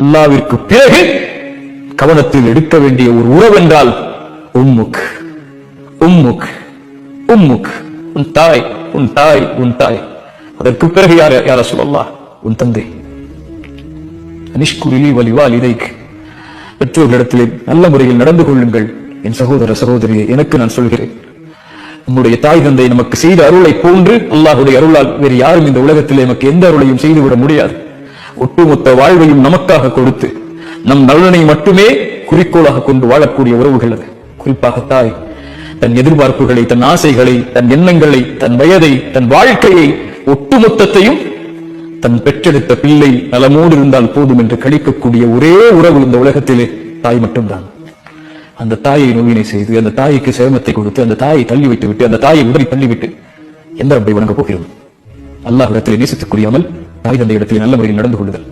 அல்லாஹ்விற்கு பிறகு கவனத்தில் எடுக்க வேண்டிய ஒரு உறவென்றால் உம்முக் உம்முக் உம்முக், உன் தாய் உன் தாய் உன் தாய். அதற்கு பிறகு யா ரசூலல்லாஹ் உன் தந்தை. அனிஷ்குரிலி வலிவாலிதைக், பெற்றோர்களிடத்திலே நல்ல முறையில் நடந்து கொள்ளுங்கள். என் சகோதர சகோதரியை எனக்கு நான் சொல்கிறேன், நம்முடைய தாய் தந்தை நமக்கு செய்த அருளை போன்று அல்லாஹ்வுடைய அருளால் வேறு யாரும் இந்த உலகத்திலே நமக்கு எந்த அருளையும் செய்துவிட முடியாது. ஒட்டுமொத்த வாழ்வையும் நமக்காக கொடுத்து நம் நலனை மட்டுமே குறிக்கோளாக கொண்டு வாழக்கூடிய உறவுகள் அது. குறிப்பாக தாய் தன் எதிர்பார்ப்புகளை, தன் ஆசைகளை, தன் எண்ணங்களை, தன் வயதை, தன் வாழ்க்கையை, ஒட்டுமொத்தத்தையும் தன் பெற்றெடுத்த பிள்ளை நலமோடு இருந்தால் போதும் என்று கழிக்கக்கூடிய ஒரே உறவு இந்த உலகத்திலே தாய் மட்டும்தான். அந்த தாயை நோயினை செய்து, அந்த தாய்க்கு சிரமத்தை கொடுத்து, அந்த தாயை தள்ளிவிட்டு விட்டு, அந்த தாயை உதவி தள்ளிவிட்டு எந்த ரப்பை வணங்க போகிறோம்? அல்லாஹ்விடத்திலே நேசித்துக்குரியாமல் தாய் தந்தை இடத்திலே நல்ல முறையில் நடந்து கொள்ளுதல்.